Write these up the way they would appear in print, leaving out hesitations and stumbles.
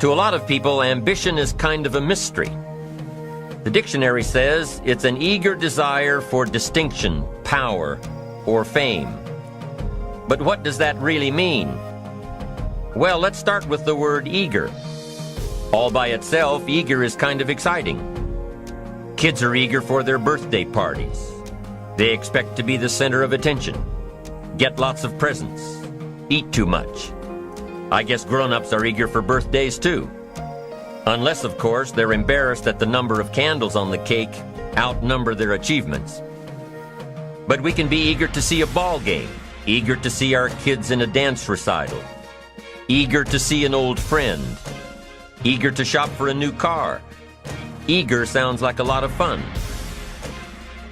To a lot of people, ambition is kind of a mystery. The dictionary says it's an eager desire for distinction, power, or fame. But what does that really mean? Well, let's start with the word eager. All by itself, eager is kind of exciting. Kids are eager for their birthday parties. They expect to be the center of attention, get lots of presents, eat too much. I guess grown-ups are eager for birthdays too. Unless, of course, they're embarrassed that the number of candles on the cake outnumber their achievements. But we can be eager to see a ball game, eager to see our kids in a dance recital, eager to see an old friend, eager to shop for a new car. Eager sounds like a lot of fun.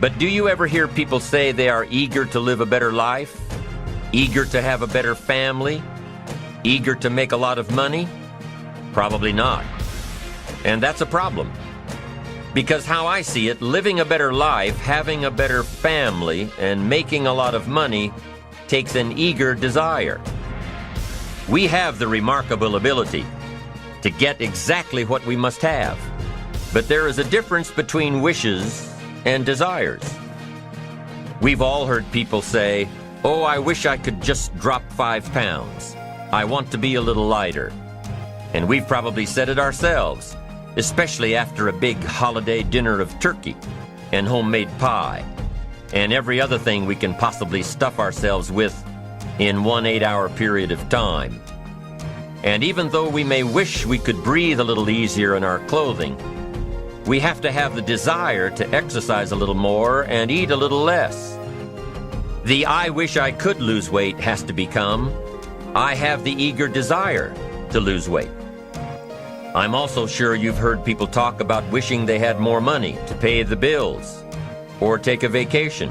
But do you ever hear people say they are eager to live a better life, eager to have a better family, eager to make a lot of money? Probably not. And that's a problem. Because how I see it, living a better life, having a better family, and making a lot of money takes an eager desire. We have the remarkable ability to get exactly what we must have. But there is a difference between wishes and desires. We've all heard people say, "Oh, I wish I could just drop 5 pounds. I want to be a little lighter." And we've probably said it ourselves, especially after a big holiday dinner of turkey and homemade pie and every other thing we can possibly stuff ourselves with in one 8-hour period of time. And even though we may wish we could breathe a little easier in our clothing, we have to have the desire to exercise a little more and eat a little less. The "I wish I could lose weight" has to become, "I have the eager desire to lose weight." I'm also sure you've heard people talk about wishing they had more money to pay the bills, or take a vacation,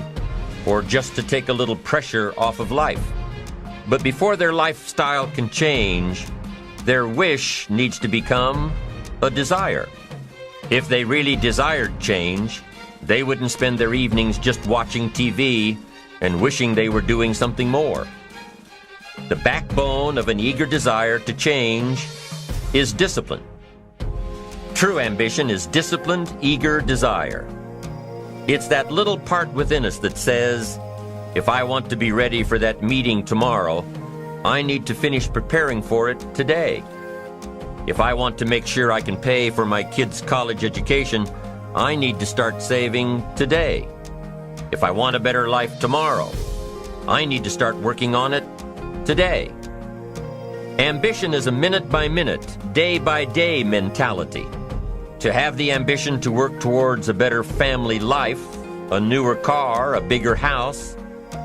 or just to take a little pressure off of life. But before their lifestyle can change, their wish needs to become a desire. If they really desired change, they wouldn't spend their evenings just watching TV and wishing they were doing something more. The backbone of an eager desire to change is discipline. True ambition is disciplined, eager desire. It's that little part within us that says, if I want to be ready for that meeting tomorrow, I need to finish preparing for it today. If I want to make sure I can pay for my kids' college education, I need to start saving today. If I want a better life tomorrow, I need to start working on it today. Ambition is a minute-by-minute, day-by-day mentality. To have the ambition to work towards a better family life, a newer car, a bigger house,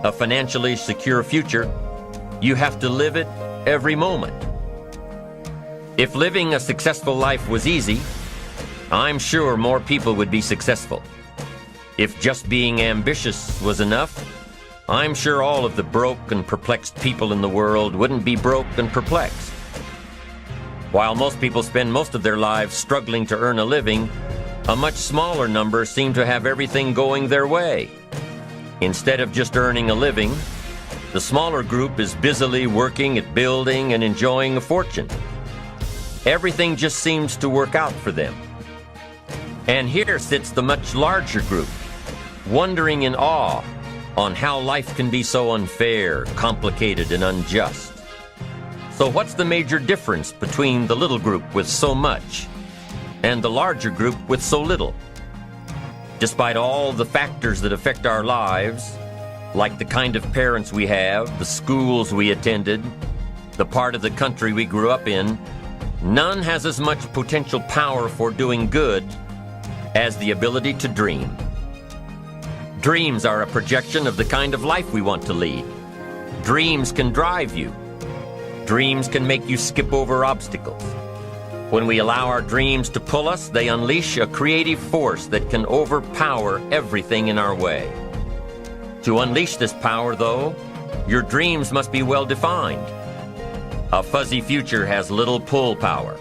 a financially secure future, you have to live it every moment. If living a successful life was easy, I'm sure more people would be successful. If just being ambitious was enough, I'm sure all of the broke and perplexed people in the world wouldn't be broke and perplexed. While most people spend most of their lives struggling to earn a living, a much smaller number seem to have everything going their way. Instead of just earning a living, the smaller group is busily working at building and enjoying a fortune. Everything just seems to work out for them. And here sits the much larger group, wondering in awe on how life can be so unfair, complicated, and unjust. So what's the major difference between the little group with so much and the larger group with so little? Despite all the factors that affect our lives, like the kind of parents we have, the schools we attended, the part of the country we grew up in, none has as much potential power for doing good as the ability to dream. Dreams are a projection of the kind of life we want to lead. Dreams can drive you. Dreams can make you skip over obstacles. When we allow our dreams to pull us, they unleash a creative force that can overpower everything in our way. To unleash this power, though, your dreams must be well defined. A fuzzy future has little pull power.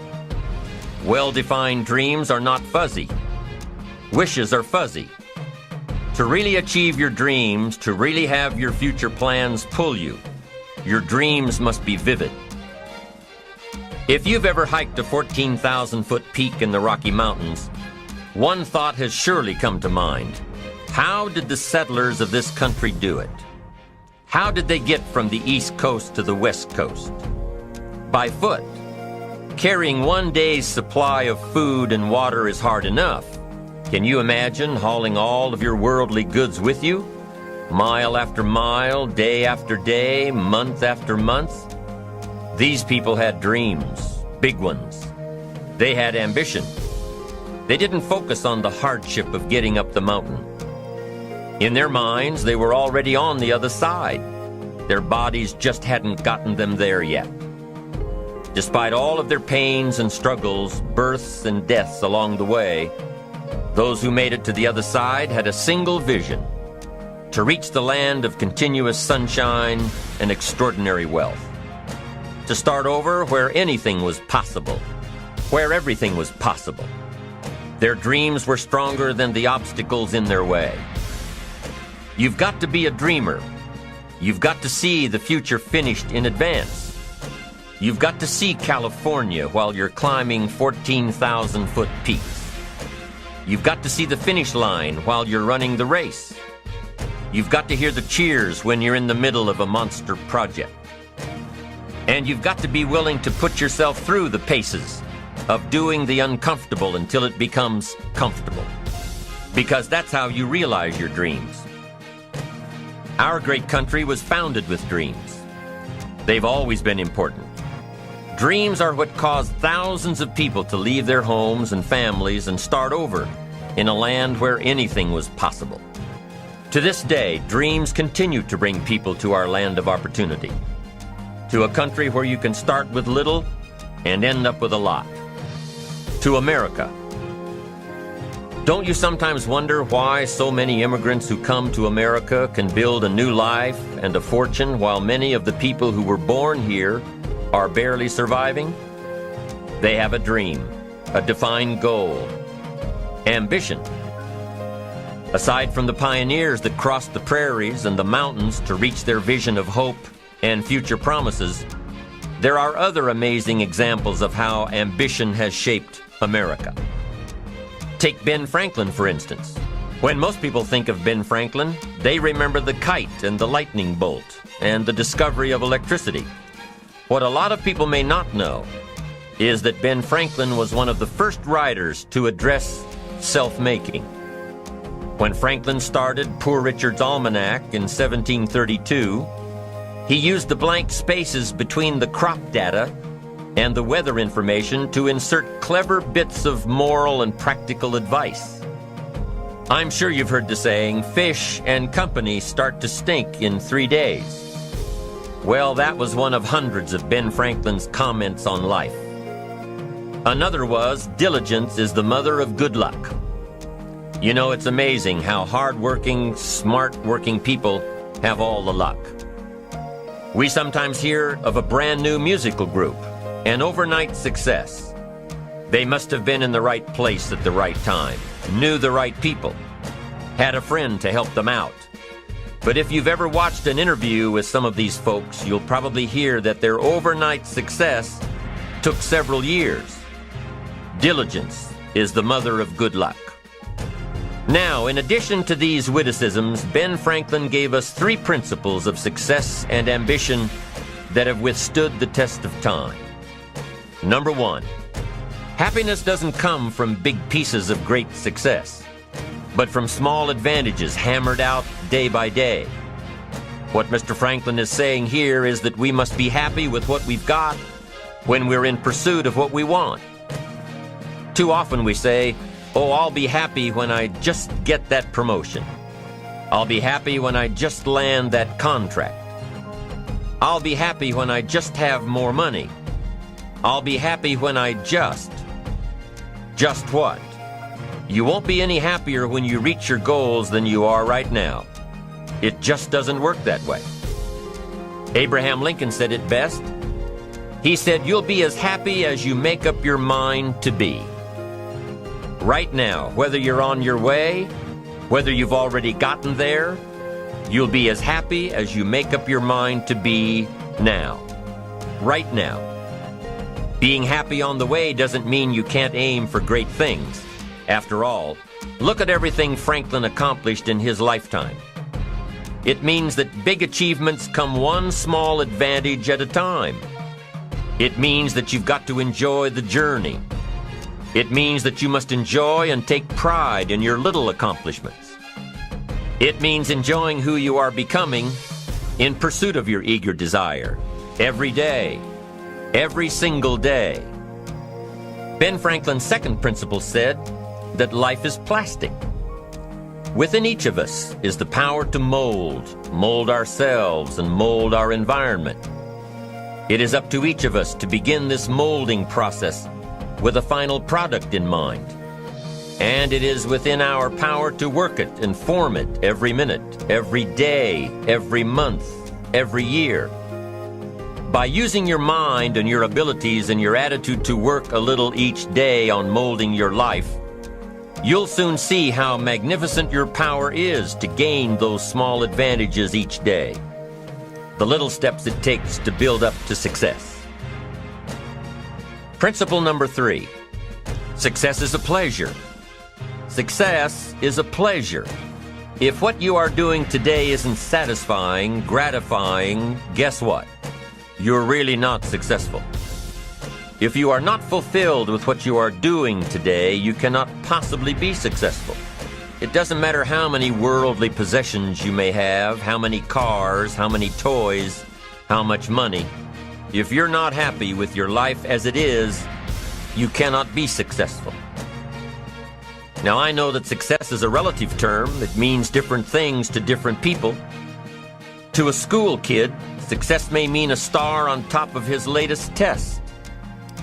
Well-defined dreams are not fuzzy. Wishes are fuzzy. To really achieve your dreams, to really have your future plans pull you, your dreams must be vivid. If you've ever hiked a 14,000-foot peak in the Rocky Mountains, one thought has surely come to mind. How did the settlers of this country do it? How did they get from the East Coast to the West Coast? By foot. Carrying one day's supply of food and water is hard enough. Can you imagine hauling all of your worldly goods with you? Mile after mile, day after day, month after month? These people had dreams, big ones. They had ambition. They didn't focus on the hardship of getting up the mountain. In their minds, they were already on the other side. Their bodies just hadn't gotten them there yet. Despite all of their pains and struggles, births and deaths along the way, those who made it to the other side had a single vision: to reach the land of continuous sunshine and extraordinary wealth. To start over where anything was possible, where everything was possible. Their dreams were stronger than the obstacles in their way. You've got to be a dreamer. You've got to see the future finished in advance. You've got to see California while you're climbing 14,000-foot peaks. You've got to see the finish line while you're running the race. You've got to hear the cheers when you're in the middle of a monster project. And you've got to be willing to put yourself through the paces of doing the uncomfortable until it becomes comfortable. Because that's how you realize your dreams. Our great country was founded with dreams. They've always been important. Dreams are what caused thousands of people to leave their homes and families and start over in a land where anything was possible. To this day, dreams continue to bring people to our land of opportunity. To a country where you can start with little and end up with a lot. To America. Don't you sometimes wonder why so many immigrants who come to America can build a new life and a fortune while many of the people who were born here are barely surviving? They have a dream, a defined goal, ambition. Aside from the pioneers that crossed the prairies and the mountains to reach their vision of hope and future promises, there are other amazing examples of how ambition has shaped America. Take Ben Franklin, for instance. When most people think of Ben Franklin, they remember the kite and the lightning bolt and the discovery of electricity. What a lot of people may not know is that Ben Franklin was one of the first writers to address self-making. When Franklin started Poor Richard's Almanac in 1732, he used the blank spaces between the crop data and the weather information to insert clever bits of moral and practical advice. I'm sure you've heard the saying, fish and company start to stink in 3 days. Well, that was one of hundreds of Ben Franklin's comments on life. Another was, diligence is the mother of good luck. You know, it's amazing how hard-working, smart-working people have all the luck. We sometimes hear of a brand new musical group, an overnight success. They must have been in the right place at the right time, knew the right people, had a friend to help them out. But if you've ever watched an interview with some of these folks, you'll probably hear that their overnight success took several years. Diligence is the mother of good luck. Now, in addition to these witticisms, Ben Franklin gave us 3 principles of success and ambition that have withstood the test of time. Number 1, happiness doesn't come from big pieces of great success, but from small advantages hammered out day by day. What Mr. Franklin is saying here is that we must be happy with what we've got when we're in pursuit of what we want. Too often we say, oh, I'll be happy when I just get that promotion. I'll be happy when I just land that contract. I'll be happy when I just have more money. I'll be happy when I just what? You won't be any happier when you reach your goals than you are right now. It just doesn't work that way. Abraham Lincoln said it best. He said, you'll be as happy as you make up your mind to be. Right now, whether you're on your way, whether you've already gotten there, you'll be as happy as you make up your mind to be now. Right now. Being happy on the way doesn't mean you can't aim for great things. After all, look at everything Franklin accomplished in his lifetime. It means that big achievements come one small advantage at a time. It means that you've got to enjoy the journey. It means that you must enjoy and take pride in your little accomplishments. It means enjoying who you are becoming in pursuit of your eager desire, every day, every single day. Ben Franklin's second principle said that life is plastic. Within each of us is the power to mold ourselves and mold our environment. It is up to each of us to begin this molding process with a final product in mind. And it is within our power to work it and form it every minute, every day, every month, every year. By using your mind and your abilities and your attitude to work a little each day on molding your life, you'll soon see how magnificent your power is to gain those small advantages each day. The little steps it takes to build up to success. Principle number 3. Success is a pleasure. Success is a pleasure. If what you are doing today isn't satisfying, gratifying, guess what? You're really not successful. If you are not fulfilled with what you are doing today, you cannot possibly be successful. It doesn't matter how many worldly possessions you may have, how many cars, how many toys, how much money. If you're not happy with your life as it is, you cannot be successful. Now, I know that success is a relative term. It means different things to different people. To a school kid, success may mean a star on top of his latest test.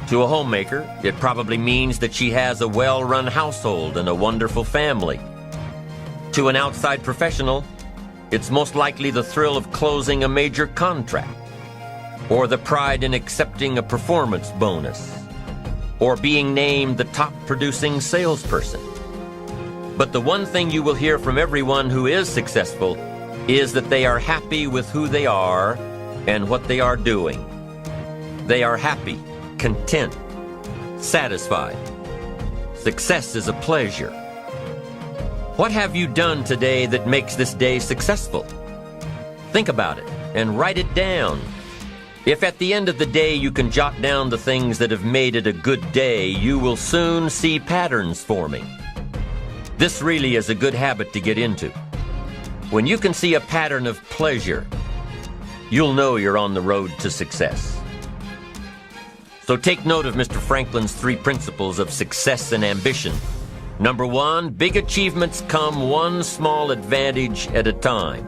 To a homemaker, it probably means that she has a well-run household and a wonderful family. To an outside professional, it's most likely the thrill of closing a major contract, or the pride in accepting a performance bonus, or being named the top producing salesperson. But the one thing you will hear from everyone who is successful is that they are happy with who they are and what they are doing. They are happy, content, satisfied. Success is a pleasure. What have you done today that makes this day successful? Think about it and write it down. If at the end of the day you can jot down the things that have made it a good day, you will soon see patterns forming. This really is a good habit to get into. When you can see a pattern of pleasure, you'll know you're on the road to success. So take note of Mr. Franklin's 3 principles of success and ambition. Number 1, big achievements come one small advantage at a time.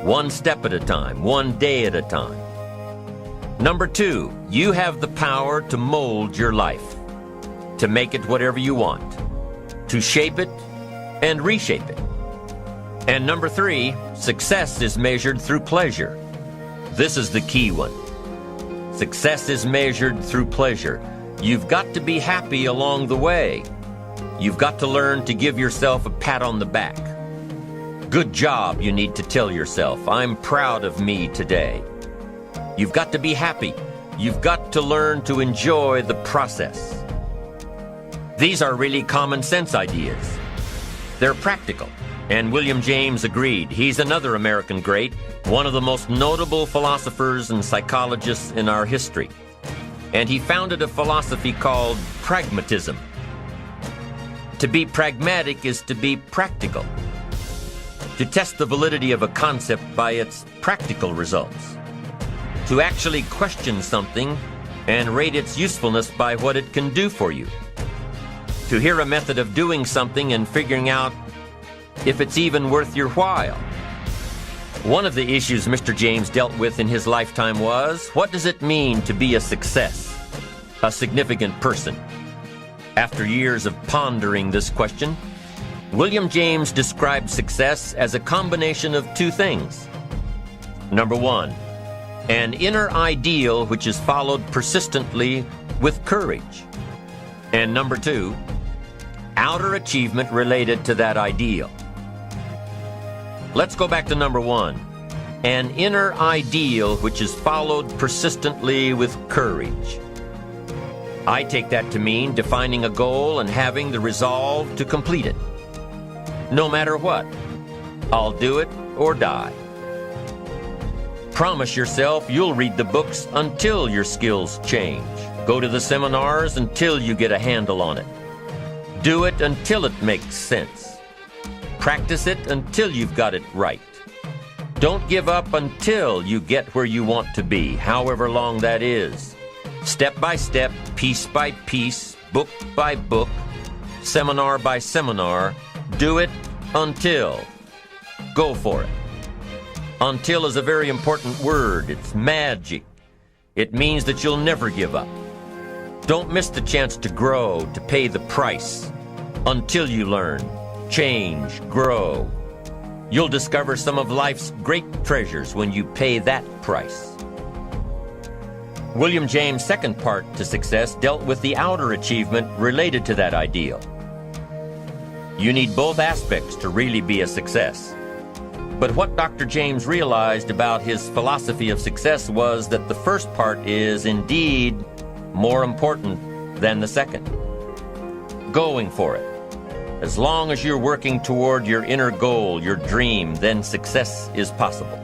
One step at a time, one day at a time. Number 2, you have the power to mold your life, to make it whatever you want, to shape it and reshape it. And number 3, success is measured through pleasure. This is the key one. Success is measured through pleasure. You've got to be happy along the way. You've got to learn to give yourself a pat on the back. Good job, you need to tell yourself. I'm proud of me today. You've got to be happy. You've got to learn to enjoy the process. These are really common sense ideas. They're practical. And William James agreed. He's another American great, one of the most notable philosophers and psychologists in our history. And he founded a philosophy called pragmatism. To be pragmatic is to be practical. To test the validity of a concept by its practical results. To actually question something and rate its usefulness by what it can do for you. To hear a method of doing something and figuring out if it's even worth your while. One of the issues Mr. James dealt with in his lifetime was, what does it mean to be a success, a significant person? After years of pondering this question, William James described success as a combination of 2 things. Number 1, an inner ideal which is followed persistently with courage. And number 2, outer achievement related to that ideal. Let's go back to number 1. An inner ideal which is followed persistently with courage. I take that to mean defining a goal and having the resolve to complete it. No matter what, I'll do it or die. Promise yourself you'll read the books until your skills change. Go to the seminars until you get a handle on it. Do it until it makes sense. Practice it until you've got it right. Don't give up until you get where you want to be, however long that is. Step by step, piece by piece, book by book, seminar by seminar, do it until. Go for it. Until is a very important word. It's magic. It means that you'll never give up. Don't miss the chance to grow, to pay the price. Until you learn, change, grow. You'll discover some of life's great treasures when you pay that price. William James' second part to success dealt with the outer achievement related to that ideal. You need both aspects to really be a success. But what Dr. James realized about his philosophy of success was that the first part is indeed more important than the second. Going for it. As long as you're working toward your inner goal, your dream, then success is possible.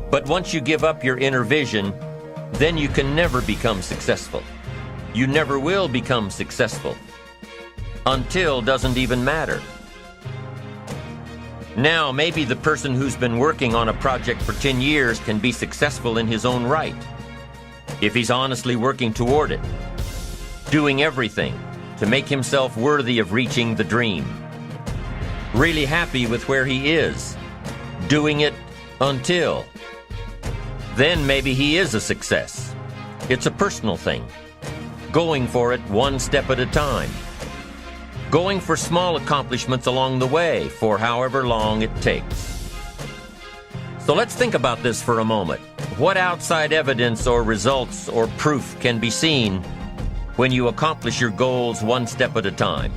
But once you give up your inner vision, then you can never become successful. You never will become successful. Until doesn't even matter. Now, maybe the person who's been working on a project for 10 years can be successful in his own right, if he's honestly working toward it, doing everything to make himself worthy of reaching the dream. Really happy with where he is, doing it until. Then maybe he is a success. It's a personal thing. Going for it one step at a time. Going for small accomplishments along the way for however long it takes. So let's think about this for a moment. What outside evidence or results or proof can be seen when you accomplish your goals one step at a time?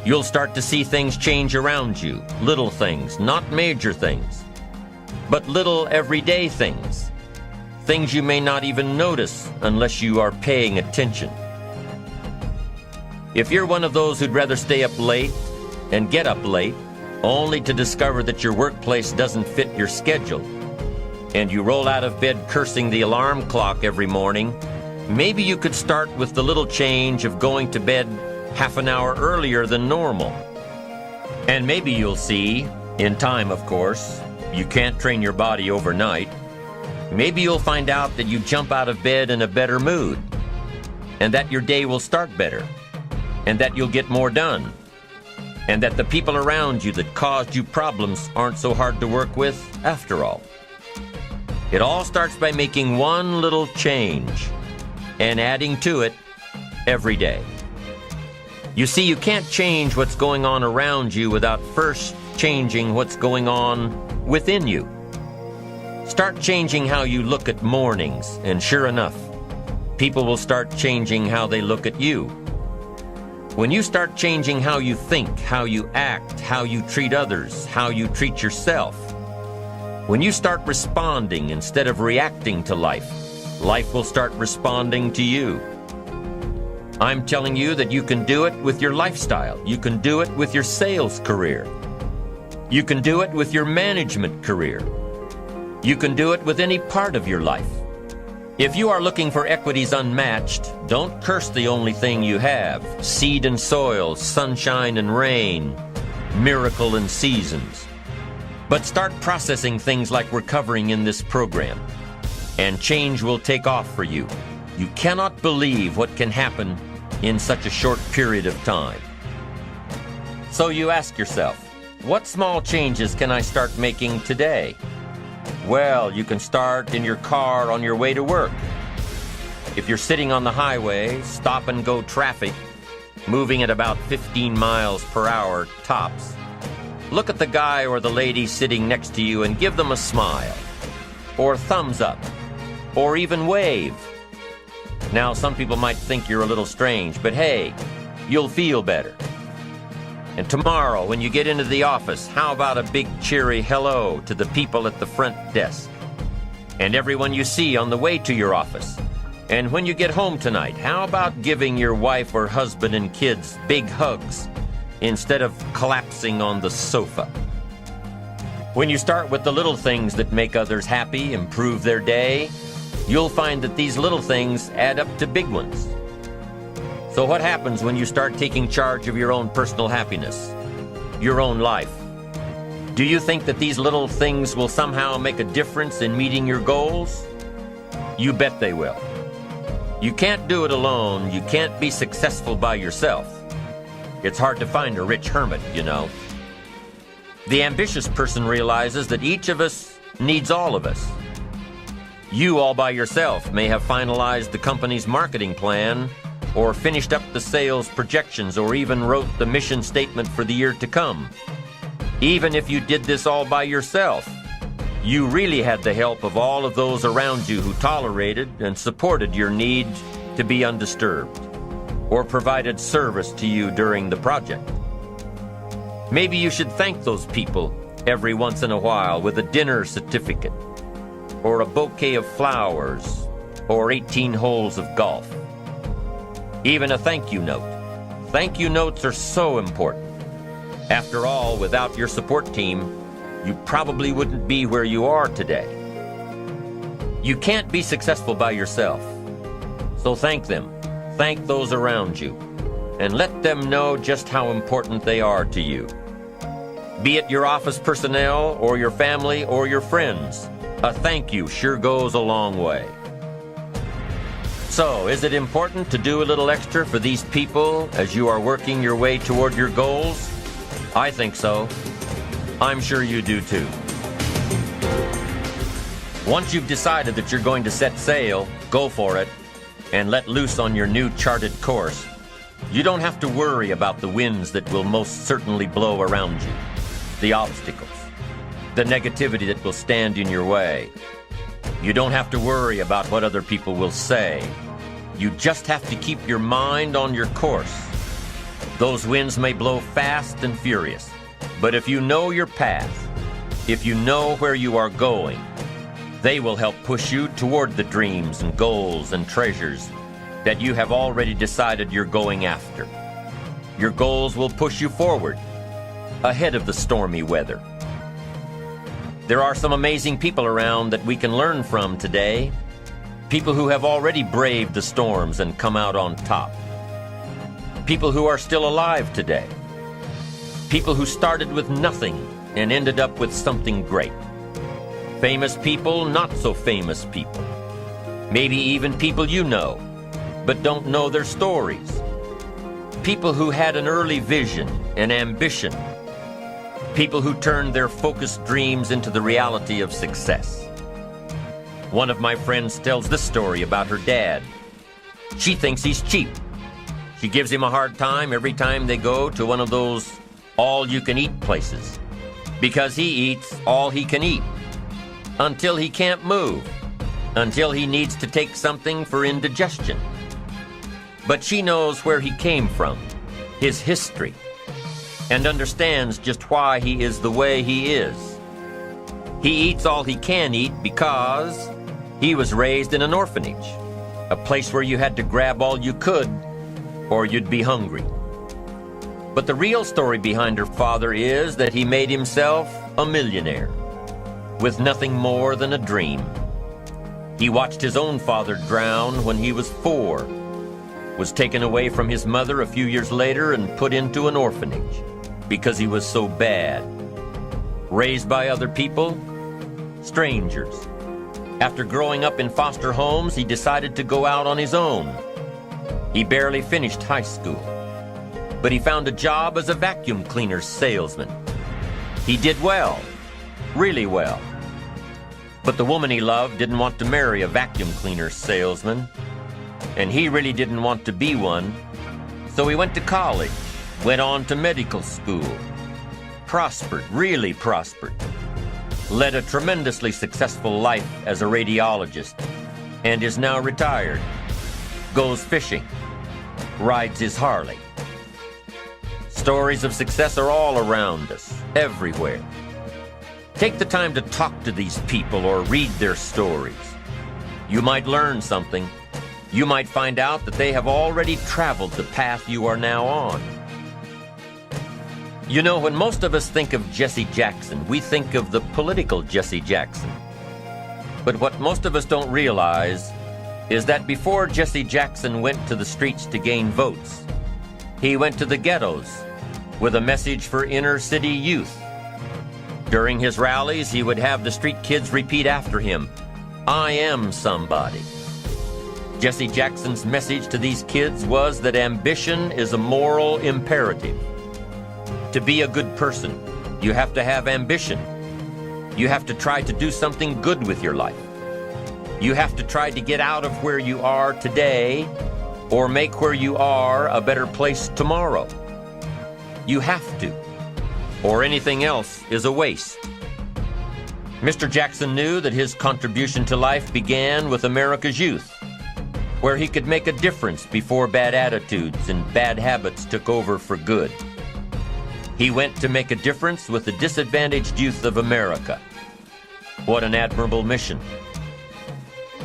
You'll start to see things change around you, little things, not major things, but little everyday things, things you may not even notice unless you are paying attention. If you're one of those who'd rather stay up late and get up late, only to discover that your workplace doesn't fit your schedule, and you roll out of bed cursing the alarm clock every morning, maybe you could start with the little change of going to bed half an hour earlier than normal. And maybe you'll see, in time of course, you can't train your body overnight, maybe you'll find out that you jump out of bed in a better mood, and that your day will start better, and that you'll get more done, and that the people around you that caused you problems aren't so hard to work with after all. It all starts by making one little change and adding to it every day. You see, you can't change what's going on around you without first changing what's going on within you. Start changing how you look at mornings, and sure enough, people will start changing how they look at you. When you start changing how you think, how you act, how you treat others, how you treat yourself, when you start responding instead of reacting to life, life will start responding to you. I'm telling you that you can do it with your lifestyle. You can do it with your sales career. You can do it with your management career. You can do it with any part of your life. If you are looking for equities unmatched, don't curse the only thing you have: seed and soil, sunshine and rain, miracle and seasons. But start processing things like we're covering in this program, and change will take off for you. You cannot believe what can happen in such a short period of time. So you ask yourself, what small changes can I start making today? Well, you can start in your car on your way to work. If you're sitting on the highway, stop and go traffic, moving at about 15 miles per hour tops, look at the guy or the lady sitting next to you and give them a smile, or thumbs up, or even wave. Now, some people might think you're a little strange, but hey, you'll feel better. And tomorrow, when you get into the office, how about a big cheery hello to the people at the front desk, and everyone you see on the way to your office, And when you get home tonight, how about giving your wife or husband and kids big hugs instead of collapsing on the sofa? When you start with the little things that make others happy, improve their day, you'll find that these little things add up to big ones. So what happens when you start taking charge of your own personal happiness, your own life? Do you think that these little things will somehow make a difference in meeting your goals? You bet they will. You can't do it alone. You can't be successful by yourself. It's hard to find a rich hermit, you know. The ambitious person realizes that each of us needs all of us. You all by yourself may have finalized the company's marketing plan, or finished up the sales projections, or even wrote the mission statement for the year to come. Even if you did this all by yourself, you really had the help of all of those around you who tolerated and supported your need to be undisturbed, or provided service to you during the project. Maybe you should thank those people every once in a while with a dinner certificate, or a bouquet of flowers, or 18 holes of golf. Even a thank you note. Thank you notes are so important. After all, without your support team, you probably wouldn't be where you are today. You can't be successful by yourself. So thank them. Thank those around you. And let them know just how important they are to you. Be it your office personnel, or your family, or your friends, a thank you sure goes a long way. So, is it important to do a little extra for these people as you are working your way toward your goals? I think so. I'm sure you do too. Once you've decided that you're going to set sail, go for it, and let loose on your new charted course. You don't have to worry about the winds that will most certainly blow around you, the obstacles, the negativity that will stand in your way. You don't have to worry about what other people will say. You just have to keep your mind on your course. Those winds may blow fast and furious, but if you know your path, if you know where you are going, they will help push you toward the dreams and goals and treasures that you have already decided you're going after. Your goals will push you forward, ahead of the stormy weather. There are some amazing people around that we can learn from today. People who have already braved the storms and come out on top. People who are still alive today. People who started with nothing and ended up with something great. Famous people, not so famous people. Maybe even people you know, but don't know their stories. People who had an early vision and ambition. People who turned their focused dreams into the reality of success. One of my friends tells this story about her dad. She thinks he's cheap. She gives him a hard time every time they go to one of those all-you-can-eat places, because he eats all he can eat, until he can't move, until he needs to take something for indigestion. But she knows where he came from, his history, and understands just why he is the way he is. He eats all he can eat because he was raised in an orphanage, a place where you had to grab all you could or you'd be hungry. But the real story behind her father is that he made himself a millionaire with nothing more than a dream. He watched his own father drown when he was 4, was taken away from his mother a few years later and put into an orphanage because he was so bad. Raised by other people, strangers. After growing up in foster homes, he decided to go out on his own. He barely finished high school, but he found a job as a vacuum cleaner salesman. He did well, really well. But the woman he loved didn't want to marry a vacuum cleaner salesman, and he really didn't want to be one. So he went to college, went on to medical school, prospered, really prospered, led a tremendously successful life as a radiologist, and is now retired, goes fishing, rides his Harley. Stories of success are all around us, everywhere. Take the time to talk to these people or read their stories. You might learn something, you might find out that they have already traveled the path you are now on. You know, when most of us think of Jesse Jackson, we think of the political Jesse Jackson. But what most of us don't realize is that before Jesse Jackson went to the streets to gain votes, he went to the ghettos with a message for inner city youth. During his rallies, he would have the street kids repeat after him, "I am somebody." Jesse Jackson's message to these kids was that ambition is a moral imperative. To be a good person, you have to have ambition. You have to try to do something good with your life. You have to try to get out of where you are today or make where you are a better place tomorrow. You have to, or anything else is a waste. Mr. Jackson knew that his contribution to life began with America's youth, where he could make a difference before bad attitudes and bad habits took over for good. He went to make a difference with the disadvantaged youth of America. What an admirable mission.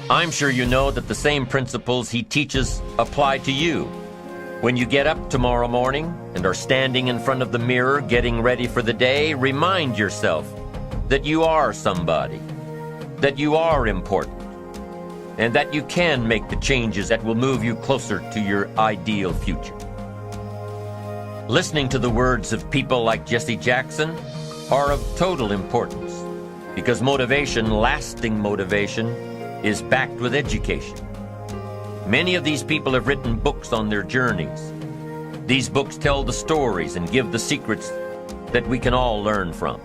I'm sure you know that the same principles he teaches apply to you. When you get up tomorrow morning and are standing in front of the mirror getting ready for the day, remind yourself that you are somebody, that you are important, and that you can make the changes that will move you closer to your ideal future. Listening to the words of people like Jesse Jackson are of total importance because motivation, lasting motivation, is backed with education. Many of these people have written books on their journeys. These books tell the stories and give the secrets that we can all learn from.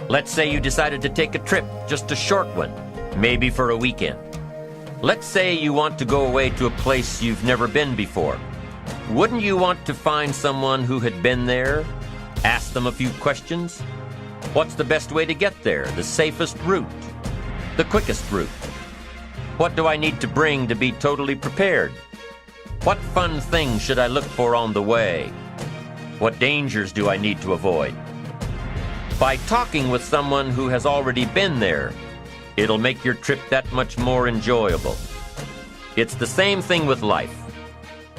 Let's say you decided to take a trip, just a short one, maybe for a weekend. Let's say you want to go away to a place you've never been before. Wouldn't you want to find someone who had been there, ask them a few questions? What's the best way to get there? The safest route? The quickest route? What do I need to bring to be totally prepared? What fun things should I look for on the way? What dangers do I need to avoid? By talking with someone who has already been there, it'll make your trip that much more enjoyable. It's the same thing with life.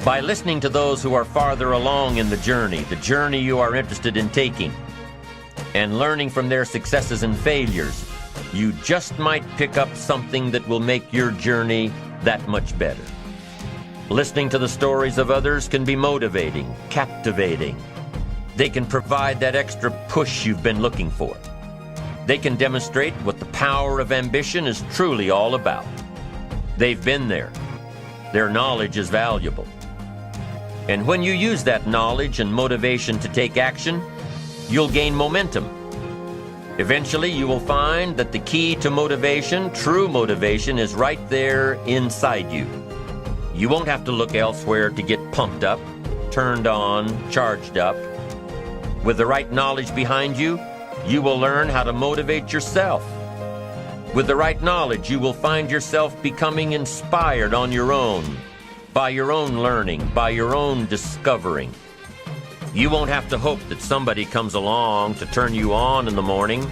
By listening to those who are farther along in the journey you are interested in taking, and learning from their successes and failures, you just might pick up something that will make your journey that much better. Listening to the stories of others can be motivating, captivating. They can provide that extra push you've been looking for. They can demonstrate what the power of ambition is truly all about. They've been there. Their knowledge is valuable. And when you use that knowledge and motivation to take action, you'll gain momentum. Eventually, you will find that the key to motivation, true motivation, is right there inside you. You won't have to look elsewhere to get pumped up, turned on, charged up. With the right knowledge behind you, you will learn how to motivate yourself. With the right knowledge, you will find yourself becoming inspired on your own, by your own learning, by your own discovering. You won't have to hope that somebody comes along to turn you on in the morning.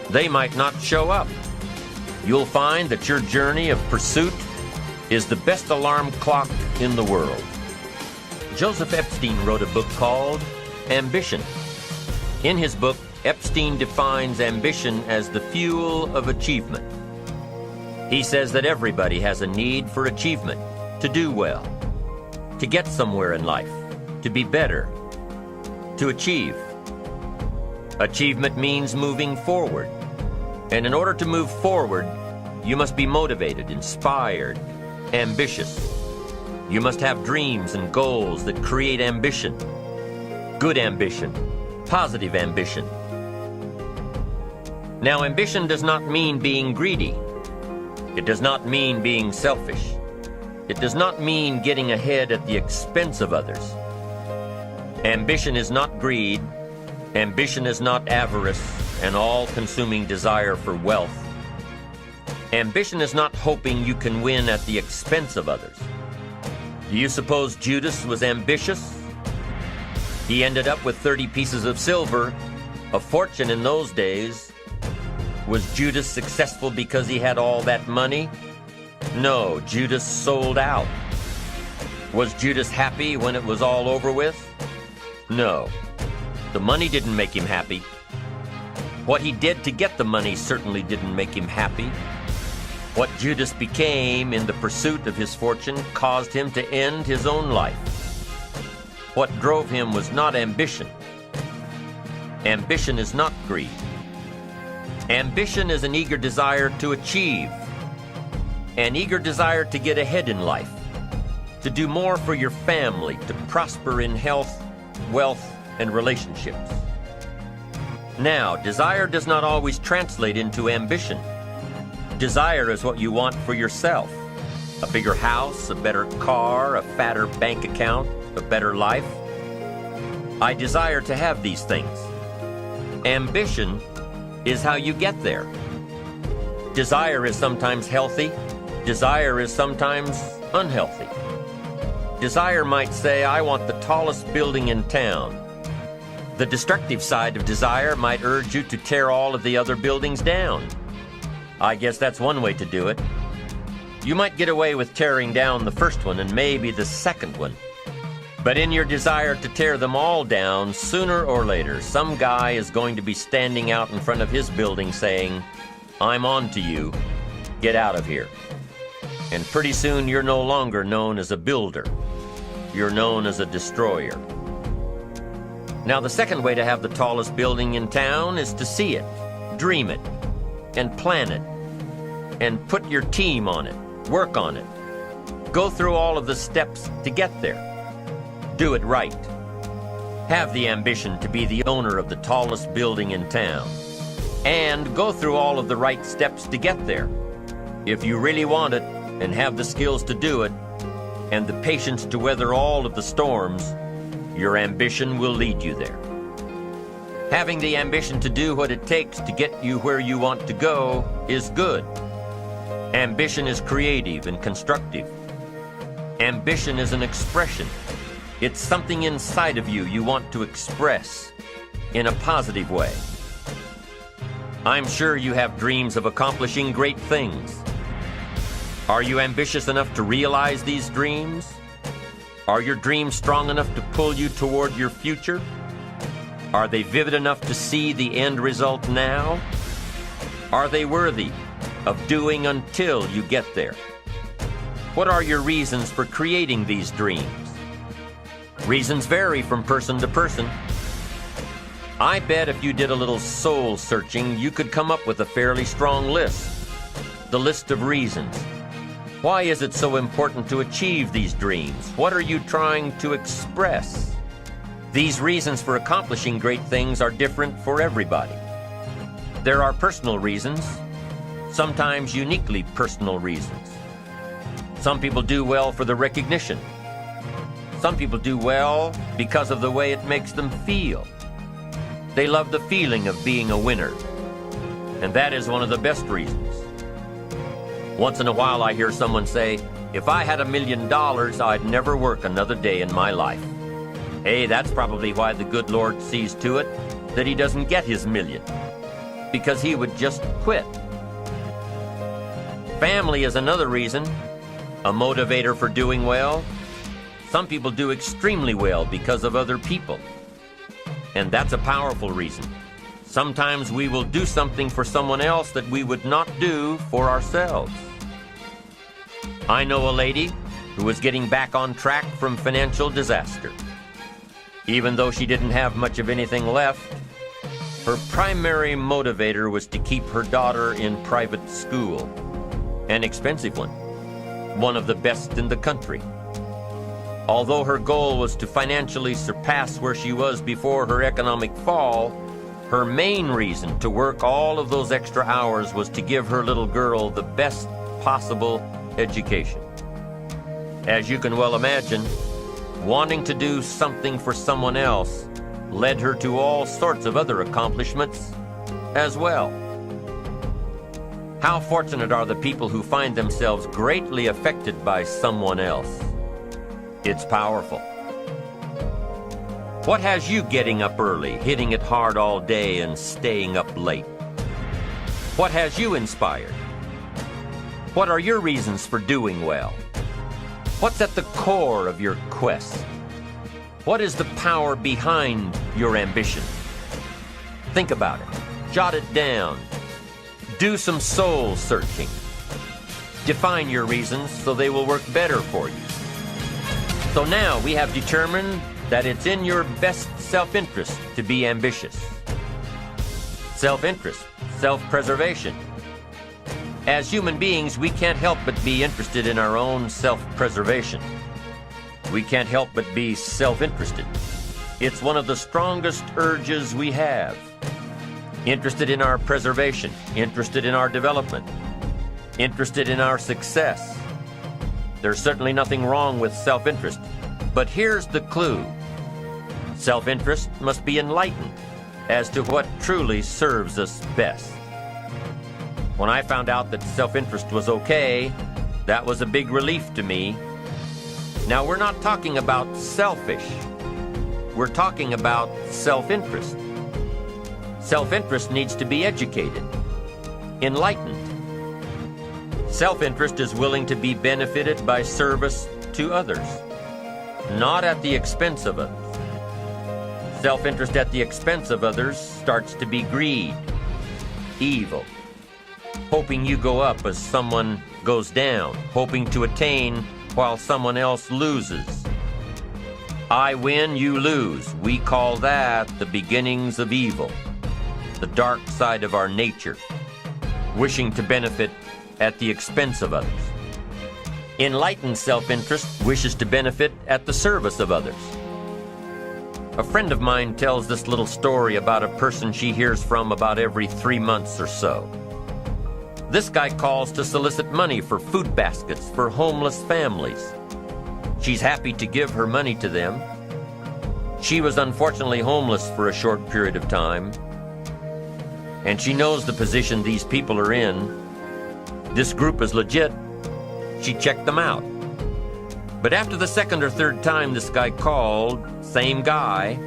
They might not show up. You'll find that your journey of pursuit is the best alarm clock in the world. Joseph Epstein wrote a book called Ambition. In his book, Epstein defines ambition as the fuel of achievement. He says that everybody has a need for achievement, to do well, to get somewhere in life, to be better, to achieve. Achievement means moving forward. And in order to move forward, you must be motivated, inspired, ambitious. You must have dreams and goals that create ambition. Good ambition, positive ambition. Now, ambition does not mean being greedy. It does not mean being selfish. It does not mean getting ahead at the expense of others. Ambition is not greed. Ambition is not avarice, an all-consuming desire for wealth. Ambition is not hoping you can win at the expense of others. Do you suppose Judas was ambitious? He ended up with 30 pieces of silver, a fortune in those days. Was Judas successful because he had all that money? No, Judas sold out. Was Judas happy when it was all over with? No. The money didn't make him happy. What he did to get the money certainly didn't make him happy. What Judas became in the pursuit of his fortune caused him to end his own life. What drove him was not ambition. Ambition is not greed. Ambition is an eager desire to achieve, an eager desire to get ahead in life, to do more for your family, to prosper in health, wealth, and relationships. Now, desire does not always translate into ambition. Desire is what you want for yourself. A bigger house, a better car, a fatter bank account, a better life. I desire to have these things. Ambition is how you get there. Desire is sometimes healthy. Desire is sometimes unhealthy. Desire might say, I want the tallest building in town. The destructive side of desire might urge you to tear all of the other buildings down. I guess that's one way to do it. You might get away with tearing down the first one and maybe the second one. But in your desire to tear them all down, sooner or later, some guy is going to be standing out in front of his building saying, I'm on to you. Get out of here. And pretty soon you're no longer known as a builder. You're known as a destroyer. Now, the second way to have the tallest building in town is to see it, dream it, and plan it, and put your team on it, work on it. Go through all of the steps to get there. Do it right. Have the ambition to be the owner of the tallest building in town. And go through all of the right steps to get there. If you really want it, and have the skills to do it, and the patience to weather all of the storms, your ambition will lead you there. Having the ambition to do what it takes to get you where you want to go is good. Ambition is creative and constructive. Ambition is an expression. It's something inside of you want to express in a positive way. I'm sure you have dreams of accomplishing great things. Are you ambitious enough to realize these dreams? Are your dreams strong enough to pull you toward your future? Are they vivid enough to see the end result now? Are they worthy of doing until you get there? What are your reasons for creating these dreams? Reasons vary from person to person. I bet if you did a little soul searching, you could come up with a fairly strong list. The list of reasons. Why is it so important to achieve these dreams? What are you trying to express? These reasons for accomplishing great things are different for everybody. There are personal reasons, sometimes uniquely personal reasons. Some people do well for the recognition. Some people do well because of the way it makes them feel. They love the feeling of being a winner, and that is one of the best reasons. Once in a while I hear someone say, if I had $1 million, I'd never work another day in my life. Hey, that's probably why the good Lord sees to it that he doesn't get his million, because he would just quit. Family is another reason, a motivator for doing well. Some people do extremely well because of other people, and that's a powerful reason. Sometimes we will do something for someone else that we would not do for ourselves. I know a lady who was getting back on track from financial disaster. Even though she didn't have much of anything left, her primary motivator was to keep her daughter in private school, an expensive one of the best in the country. Although her goal was to financially surpass where she was before her economic fall, her main reason to work all of those extra hours was to give her little girl the best possible education. As you can well imagine, wanting to do something for someone else led her to all sorts of other accomplishments as well. How fortunate are the people who find themselves greatly affected by someone else? It's powerful. What has you getting up early, hitting it hard all day, and staying up late? What has you inspired? What are your reasons for doing well? What's at the core of your quest? What is the power behind your ambition? Think about it. Jot it down. Do some soul searching. Define your reasons so they will work better for you. So now we have determined that it's in your best self-interest to be ambitious. Self-interest, self-preservation. As human beings, we can't help but be interested in our own self-preservation. We can't help but be self-interested. It's one of the strongest urges we have. Interested in our preservation, interested in our development, interested in our success. There's certainly nothing wrong with self-interest, but here's the clue. Self-interest must be enlightened as to what truly serves us best. When I found out that self-interest was okay, that was a big relief to me. Now, we're not talking about selfish. We're talking about self-interest. Self-interest needs to be educated, enlightened. Self-interest is willing to be benefited by service to others, not at the expense of others. Self-interest at the expense of others starts to be greed, evil, hoping you go up as someone goes down, hoping to attain while someone else loses. I win, you lose. We call that the beginnings of evil, the dark side of our nature, wishing to benefit at the expense of others. Enlightened self-interest wishes to benefit at the service of others. A friend of mine tells this little story about a person she hears from about every 3 months or so. This guy calls to solicit money for food baskets for homeless families. She's happy to give her money to them. She was unfortunately homeless for a short period of time, and she knows the position these people are in. This group is legit. She checked them out. But after the second or third time this guy called, same guy,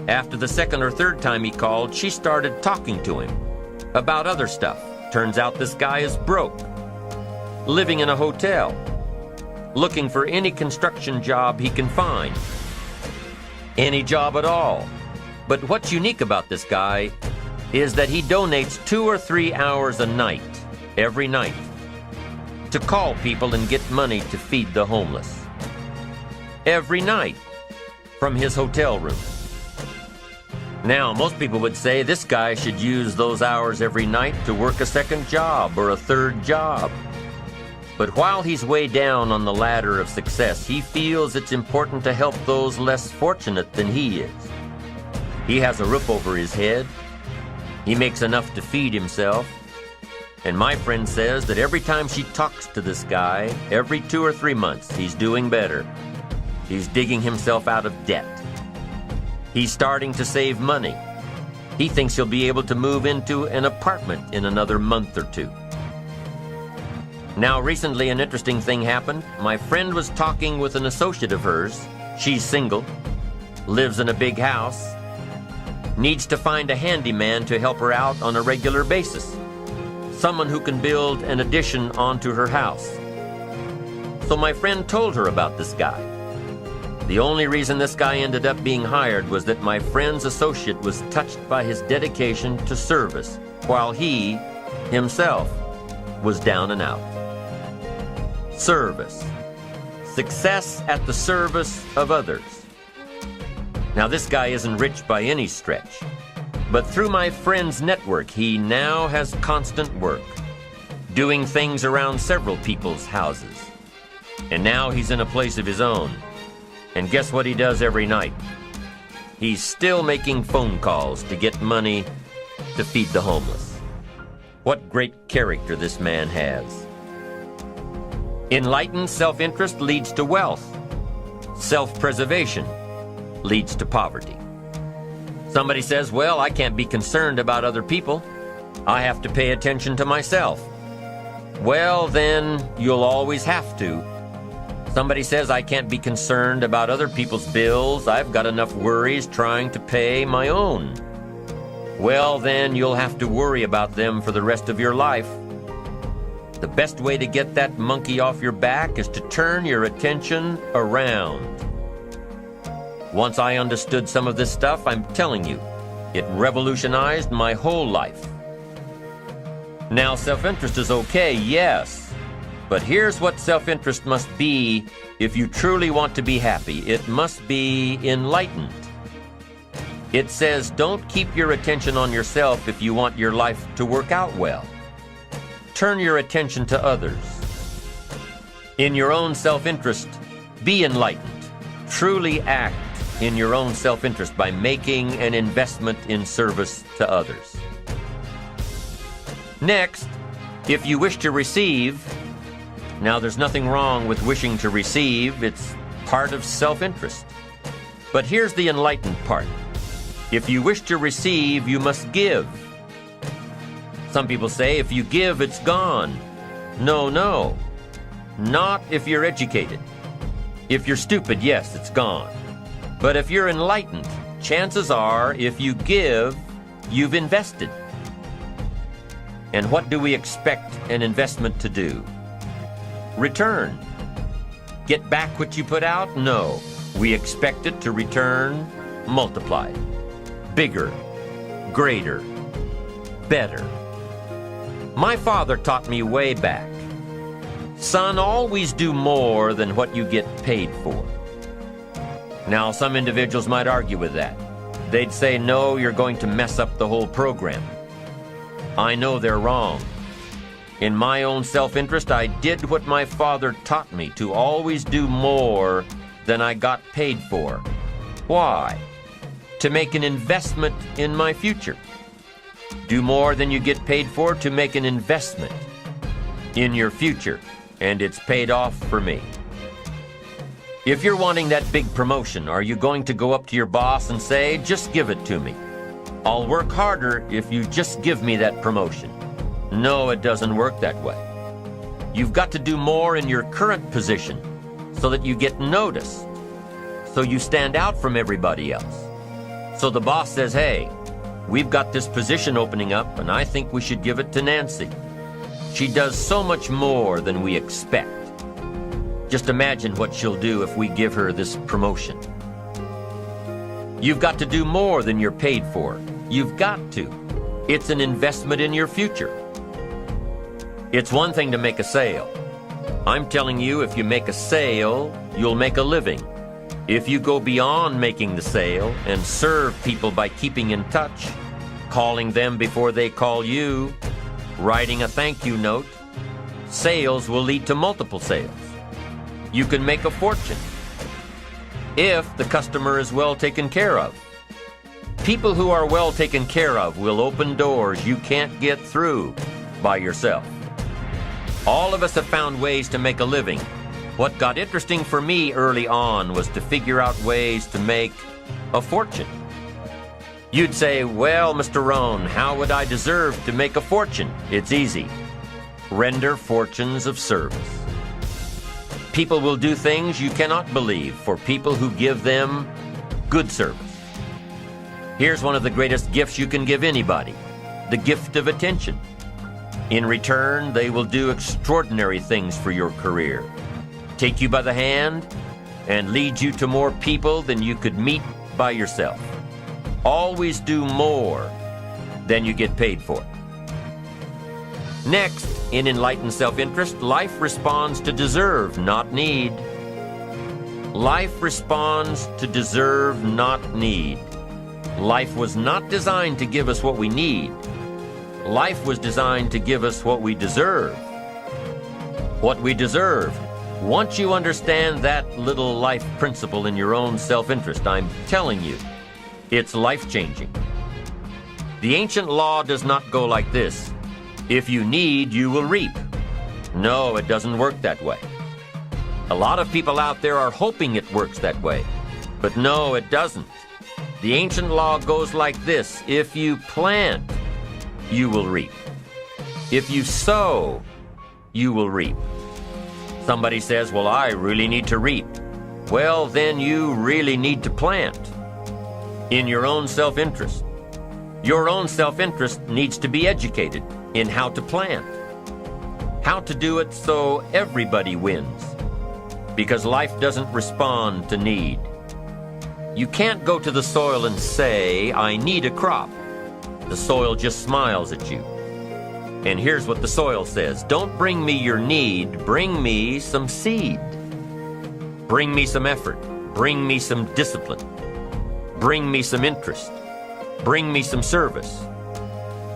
after the second or third time he called, she started talking to him about other stuff. Turns out this guy is broke, living in a hotel, looking for any construction job he can find. Any job at all. But what's unique about this guy is that he donates 2 or 3 hours a night, every night, to call people and get money to feed the homeless. Every night, from his hotel room. Now, most people would say this guy should use those hours every night to work a second job or a third job. But while he's way down on the ladder of success, he feels it's important to help those less fortunate than he is. He has a roof over his head. He makes enough to feed himself. And my friend says that every time she talks to this guy, every 2 or 3 months, he's doing better. He's digging himself out of debt. He's starting to save money. He thinks he'll be able to move into an apartment in another month or 2. Now, recently an interesting thing happened. My friend was talking with an associate of hers. She's single, lives in a big house, needs to find a handyman to help her out on a regular basis. Someone who can build an addition onto her house. So my friend told her about this guy. The only reason this guy ended up being hired was that my friend's associate was touched by his dedication to service, while he, himself, was down and out. Service. Success at the service of others. Now, this guy isn't rich by any stretch, but through my friend's network, he now has constant work, doing things around several people's houses. And now he's in a place of his own. And guess what he does every night? He's still making phone calls to get money to feed the homeless. What great character this man has. Enlightened self-interest leads to wealth. Self-preservation leads to poverty. Somebody says, well, I can't be concerned about other people. I have to pay attention to myself. Well, then you'll always have to. Somebody says, I can't be concerned about other people's bills. I've got enough worries trying to pay my own. Well, then you'll have to worry about them for the rest of your life. The best way to get that monkey off your back is to turn your attention around. Once I understood some of this stuff, I'm telling you, it revolutionized my whole life. Now, self-interest is okay, yes, but here's what self-interest must be if you truly want to be happy. It must be enlightened. It says, don't keep your attention on yourself if you want your life to work out well. Turn your attention to others. In your own self-interest, be enlightened. Truly act in your own self-interest by making an investment in service to others. Next, if you wish to receive, now there's nothing wrong with wishing to receive. It's part of self-interest. But here's the enlightened part. If you wish to receive, you must give. Some people say, if you give, it's gone. No, no. Not if you're educated. If you're stupid, yes, it's gone. But if you're enlightened, chances are, if you give, you've invested. And what do we expect an investment to do? Return. Get back what you put out? No. We expect it to return multiplied. Bigger, greater, better. My father taught me way back, son, always do more than what you get paid for. Now, some individuals might argue with that. They'd say, no, you're going to mess up the whole program. I know they're wrong. In my own self-interest, I did what my father taught me, to always do more than I got paid for. Why? To make an investment in my future. Do more than you get paid for to make an investment in your future, and it's paid off for me. If you're wanting that big promotion, are you going to go up to your boss and say, just give it to me? I'll work harder if you just give me that promotion. No, it doesn't work that way. You've got to do more in your current position so that you get noticed, so you stand out from everybody else. So the boss says, hey, we've got this position opening up, and I think we should give it to Nancy. She does so much more than we expect. Just imagine what she'll do if we give her this promotion. You've got to do more than you're paid for. You've got to. It's an investment in your future. It's one thing to make a sale. I'm telling you, if you make a sale, you'll make a living. If you go beyond making the sale and serve people by keeping in touch, calling them before they call you, writing a thank you note, sales will lead to multiple sales. You can make a fortune if the customer is well taken care of. People who are well taken care of will open doors you can't get through by yourself. All of us have found ways to make a living. What got interesting for me early on was to figure out ways to make a fortune. You'd say, well, Mr. Rohn, how would I deserve to make a fortune? It's easy. Render fortunes of service. People will do things you cannot believe for people who give them good service. Here's one of the greatest gifts you can give anybody, the gift of attention. In return, they will do extraordinary things for your career. Take you by the hand and lead you to more people than you could meet by yourself. Always do more than you get paid for. Next, in enlightened self-interest, life responds to deserve, not need. Life responds to deserve, not need. Life was not designed to give us what we need. Life was designed to give us what we deserve. What we deserve. Once you understand that little life principle in your own self-interest, I'm telling you, it's life-changing. The ancient law does not go like this. If you need, you will reap. No, it doesn't work that way. A lot of people out there are hoping it works that way, but no, it doesn't. The ancient law goes like this. If you plant, you will reap. If you sow, you will reap. Somebody says, well, I really need to reap. Well, then you really need to plant in your own self-interest. Your own self-interest needs to be educated in how to plant. How to do it so everybody wins. Because life doesn't respond to need. You can't go to the soil and say, I need a crop. The soil just smiles at you. And here's what the soil says. Don't bring me your need, bring me some seed. Bring me some effort. Bring me some discipline. Bring me some interest. Bring me some service.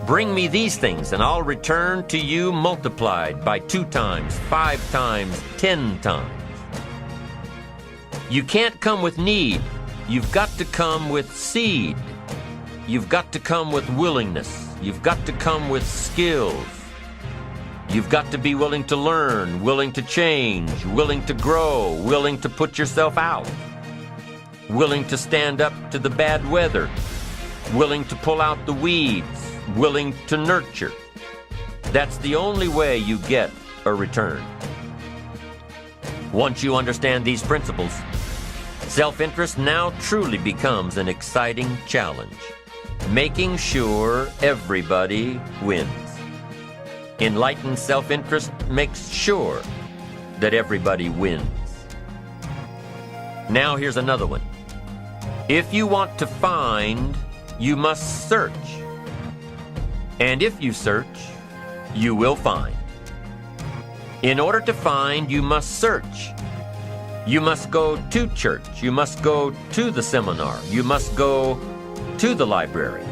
Bring me these things, and I'll return to you multiplied by 2 times, 5 times, 10 times. You can't come with need. You've got to come with seed. You've got to come with willingness. You've got to come with skills. You've got to be willing to learn, willing to change, willing to grow, willing to put yourself out, willing to stand up to the bad weather, willing to pull out the weeds, willing to nurture. That's the only way you get a return. Once you understand these principles, self-interest now truly becomes an exciting challenge, making sure everybody wins. Enlightened self-interest makes sure that everybody wins. Now here's another one. If you want to find, you must search. And if you search, you will find. In order to find, you must search. You must go to church. You must go to the seminar. You must go to the library.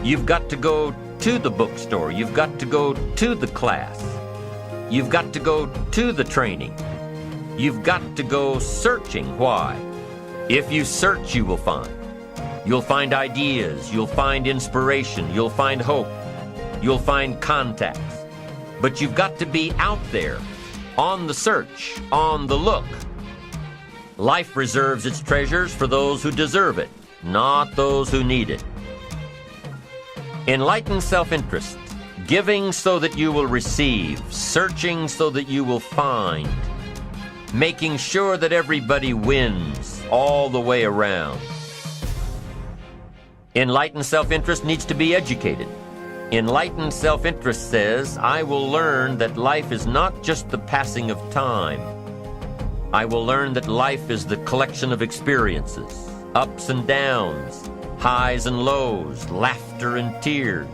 You've got to go to the bookstore. You've got to go to the class. You've got to go to the training. You've got to go searching. Why? If you search, you will find. You'll find ideas. You'll find inspiration. You'll find hope. You'll find contacts. But you've got to be out there, on the search, on the look. Life reserves its treasures for those who deserve it, not those who need it. Enlightened self-interest, giving so that you will receive, searching so that you will find, making sure that everybody wins all the way around. Enlightened self-interest needs to be educated. Enlightened self-interest says, I will learn that life is not just the passing of time. I will learn that life is the collection of experiences, ups and downs, highs and lows, laughter and tears.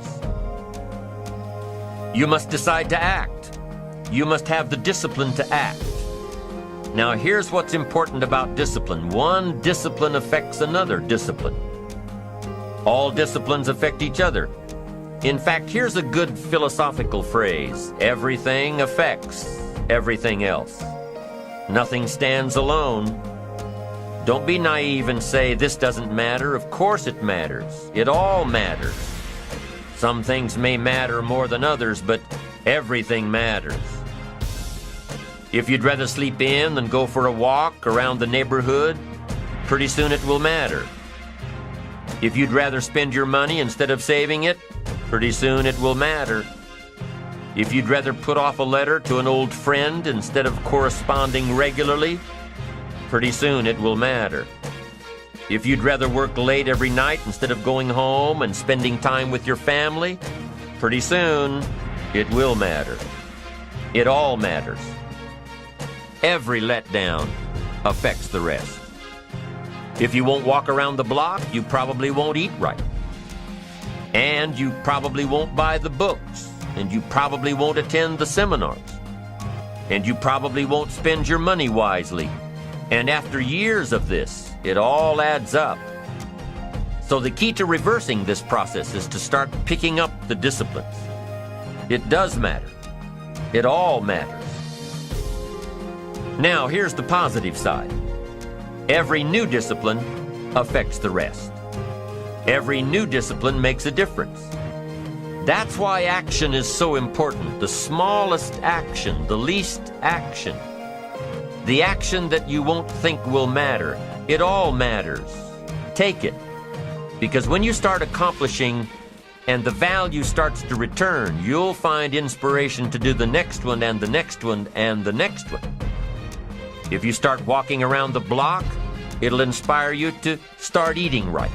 You must decide to act. You must have the discipline to act. Now here's what's important about discipline. One discipline affects another discipline. All disciplines affect each other. In fact, here's a good philosophical phrase. Everything affects everything else. Nothing stands alone. Don't be naive and say, this doesn't matter. Of course it matters. It all matters. Some things may matter more than others, but everything matters. If you'd rather sleep in than go for a walk around the neighborhood, pretty soon it will matter. If you'd rather spend your money instead of saving it, pretty soon it will matter. If you'd rather put off a letter to an old friend instead of corresponding regularly, pretty soon it will matter. If you'd rather work late every night instead of going home and spending time with your family, pretty soon it will matter. It all matters. Every letdown affects the rest. If you won't walk around the block, you probably won't eat right. And you probably won't buy the books. And you probably won't attend the seminars. And you probably won't spend your money wisely. And after years of this, it all adds up. So the key to reversing this process is to start picking up the disciplines. It does matter. It all matters. Now, here's the positive side. Every new discipline affects the rest. Every new discipline makes a difference. That's why action is so important. The smallest action, the least action. The action that you won't think will matter. It all matters. Take it. Because when you start accomplishing and the value starts to return, you'll find inspiration to do the next one and the next one and the next one. If you start walking around the block, it'll inspire you to start eating right.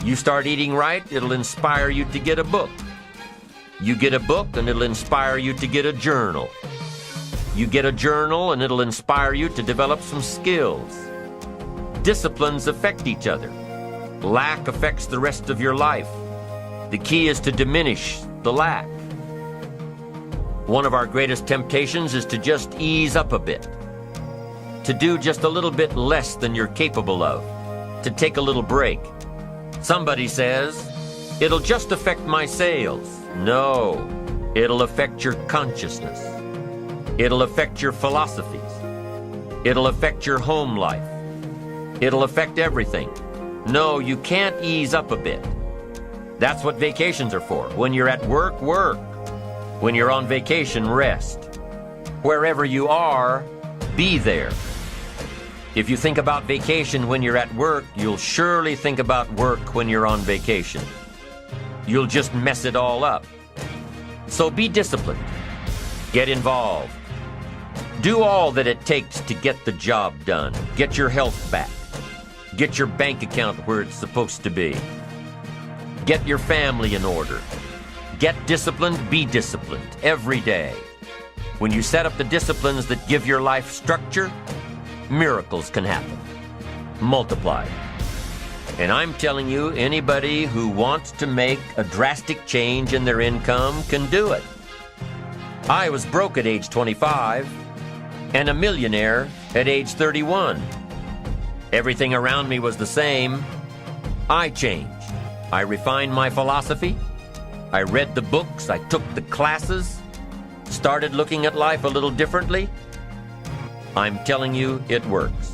You start eating right, it'll inspire you to get a book. You get a book and it'll inspire you to get a journal. You get a journal and it'll inspire you to develop some skills. Disciplines affect each other. Lack affects the rest of your life. The key is to diminish the lack. One of our greatest temptations is to just ease up a bit, to do just a little bit less than you're capable of, to take a little break. Somebody says, "It'll just affect my sales." No, it'll affect your consciousness. It'll affect your philosophies. It'll affect your home life. It'll affect everything. No, you can't ease up a bit. That's what vacations are for. When you're at work, work. When you're on vacation, rest. Wherever you are, be there. If you think about vacation when you're at work, you'll surely think about work when you're on vacation. You'll just mess it all up. So be disciplined. Get involved. Do all that it takes to get the job done. Get your health back. Get your bank account where it's supposed to be. Get your family in order. Get disciplined, be disciplined every day. When you set up the disciplines that give your life structure, miracles can happen. Multiply. And I'm telling you, anybody who wants to make a drastic change in their income can do it. I was broke at age 25 and a millionaire at age 31. Everything around me was the same. I changed. I refined my philosophy. I read the books. I took the classes. Started looking at life a little differently. I'm telling you, it works.